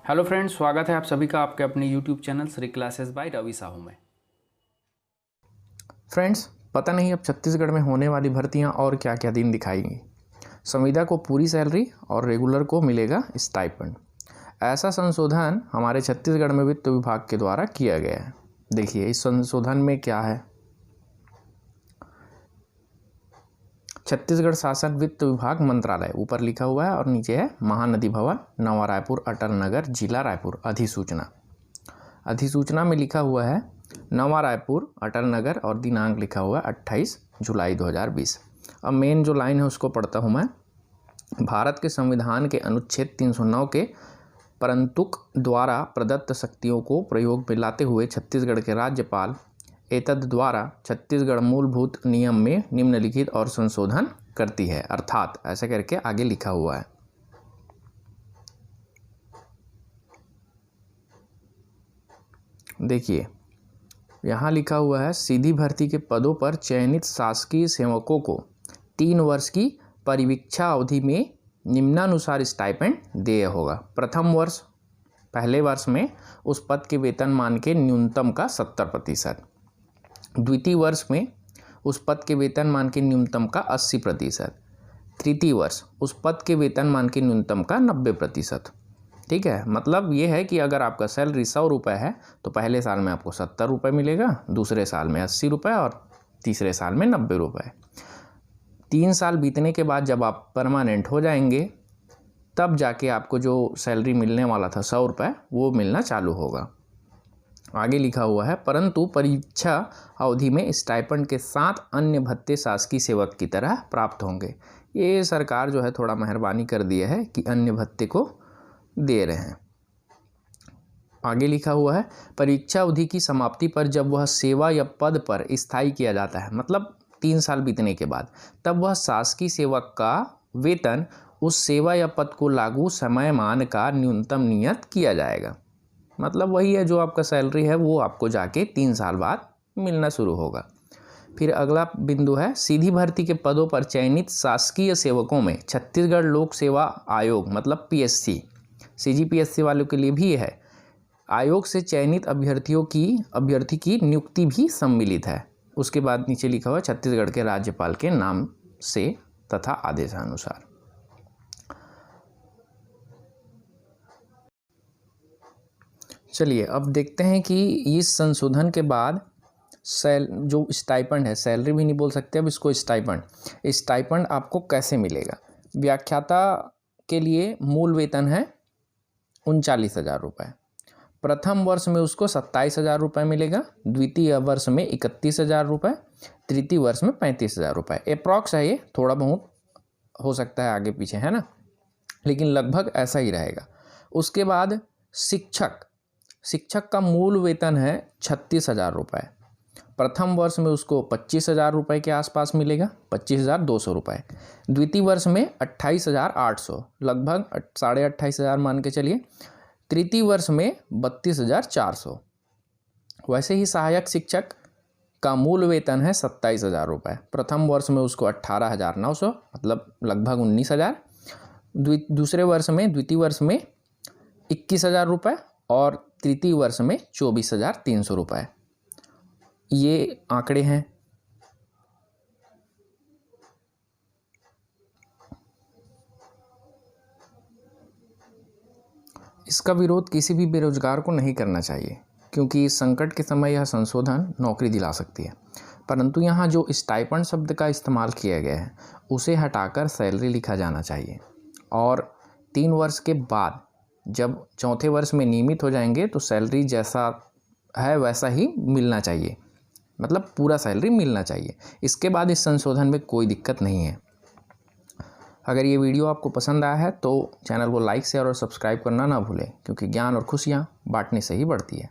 Hello friends, स्वागत है आप सभी का आपके अपने YouTube channel Shri classes by Ravi Sahu में। फ्रेंड्स, पता नहीं अब छत्तीसगढ़ में होने वाली भर्तियां और क्या क्या दिन दिखाएंगी। संविदा को पूरी सैलरी और रेगुलर को मिलेगा स्टाइपेंड। ऐसा संशोधन हमारे छत्तीसगढ़ में वित्त विभाग के द्वारा किया गया है। देखिए इस संशोधन में क्या है। छत्तीसगढ़ शासन वित्त विभाग मंत्रालय ऊपर लिखा हुआ है और नीचे है महानदी भवन, नवा रायपुर, अटल नगर, जिला रायपुर। अधिसूचना में लिखा हुआ है नवा रायपुर, अटल नगर और दिनांक लिखा हुआ है 28 जुलाई 2020। अब मेन जो लाइन है उसको पढ़ता हूँ मैं। भारत के संविधान के अनुच्छेद 309 के परंतुक द्वारा प्रदत्त शक्तियों को प्रयोग में लाते हुए छत्तीसगढ़ के राज्यपाल एतद द्वारा छत्तीसगढ़ मूलभूत नियम में निम्नलिखित और संशोधन करती है, अर्थात ऐसा करके आगे लिखा हुआ है। देखिए यहाँ लिखा हुआ है सीधी भर्ती के पदों पर चयनित शासकीय सेवकों को 3 वर्ष की परिवीक्षा अवधि में निम्नानुसार स्टाइपेंड देय होगा। प्रथम वर्ष पहले वर्ष में उस पद के वेतनमान के न्यूनतम का 70%, द्वितीय वर्ष में उस पद के वेतनमान के न्यूनतम का 80%, तृतीय वर्ष उस पद के वेतनमान के न्यूनतम का 90%। ठीक है, मतलब ये है कि अगर आपका सैलरी 100 रुपये है तो पहले साल में आपको 70 रुपये मिलेगा, दूसरे साल में 80 रुपये और तीसरे साल में 90 रुपये। 3 साल बीतने के बाद जब आप परमानेंट हो जाएंगे तब जाके आपको जो सैलरी मिलने वाला था 100 रुपये वो मिलना चालू होगा। आगे लिखा हुआ है परंतु परीक्षा अवधि में स्टाइपेंड के साथ अन्य भत्ते शासकीय सेवक की तरह प्राप्त होंगे। ये सरकार जो है थोड़ा मेहरबानी कर दिया है कि अन्य भत्ते को दे रहे हैं। आगे लिखा हुआ है परीक्षा अवधि की समाप्ति पर जब वह सेवा या पद पर स्थायी किया जाता है, मतलब 3 साल बीतने के बाद, तब वह शासकीय सेवक का वेतन उस सेवा या पद को लागू समयमान का न्यूनतम नियत किया जाएगा। मतलब वही है जो आपका सैलरी है वो आपको जाके 3 साल बाद मिलना शुरू होगा। फिर अगला बिंदु है सीधी भर्ती के पदों पर चयनित शासकीय सेवकों में छत्तीसगढ़ लोक सेवा आयोग मतलब पीएससी, सीजीपीएससी वालों के लिए भी है, आयोग से चयनित अभ्यर्थी की नियुक्ति भी सम्मिलित है। उसके बाद नीचे लिखा हुआ छत्तीसगढ़ के राज्यपाल के नाम से तथा आदेशानुसार। चलिए अब देखते हैं कि इस संशोधन के बाद जो स्टाइपेंड है, सैलरी भी नहीं बोल सकते अब इसको, स्टाइपेंड आपको कैसे मिलेगा। व्याख्याता के लिए मूल वेतन है 39,000 रुपये। प्रथम वर्ष में उसको 27,000 रुपये मिलेगा, द्वितीय वर्ष में 31,000 रुपये, तृतीय वर्ष में 35,000 रुपये। अप्रॉक्स है ये, थोड़ा बहुत हो सकता है आगे पीछे, है ना, लेकिन लगभग ऐसा ही रहेगा। उसके बाद शिक्षक का मूल वेतन है 36,000 रुपये। प्रथम वर्ष में उसको 25,000 रुपये के आसपास मिलेगा, 25,200 रुपये। द्वितीय वर्ष में 28,800, लगभग 28,500 मान के चलिए। तृतीय वर्ष में 32,400। वैसे ही सहायक शिक्षक का मूल वेतन है 27,000 रुपये। प्रथम वर्ष में उसको 18,900, मतलब लगभग 19,000। द्वितीय वर्ष में 21,000 रुपये और तृतीय वर्ष में 24,300 रुपये। ये आंकड़े हैं। इसका विरोध किसी भी बेरोजगार को नहीं करना चाहिए क्योंकि इस संकट के समय यह संशोधन नौकरी दिला सकती है। परंतु यहाँ जो स्टाइपेंड शब्द का इस्तेमाल किया गया है उसे हटाकर सैलरी लिखा जाना चाहिए और 3 वर्ष के बाद जब चौथे वर्ष में नियमित हो जाएंगे तो सैलरी जैसा है वैसा ही मिलना चाहिए, मतलब पूरा सैलरी मिलना चाहिए। इसके बाद इस संशोधन में कोई दिक्कत नहीं है। अगर ये वीडियो आपको पसंद आया है तो चैनल को लाइक, शेयर और सब्सक्राइब करना ना भूलें क्योंकि ज्ञान और खुशियाँ बांटने से ही बढ़ती है।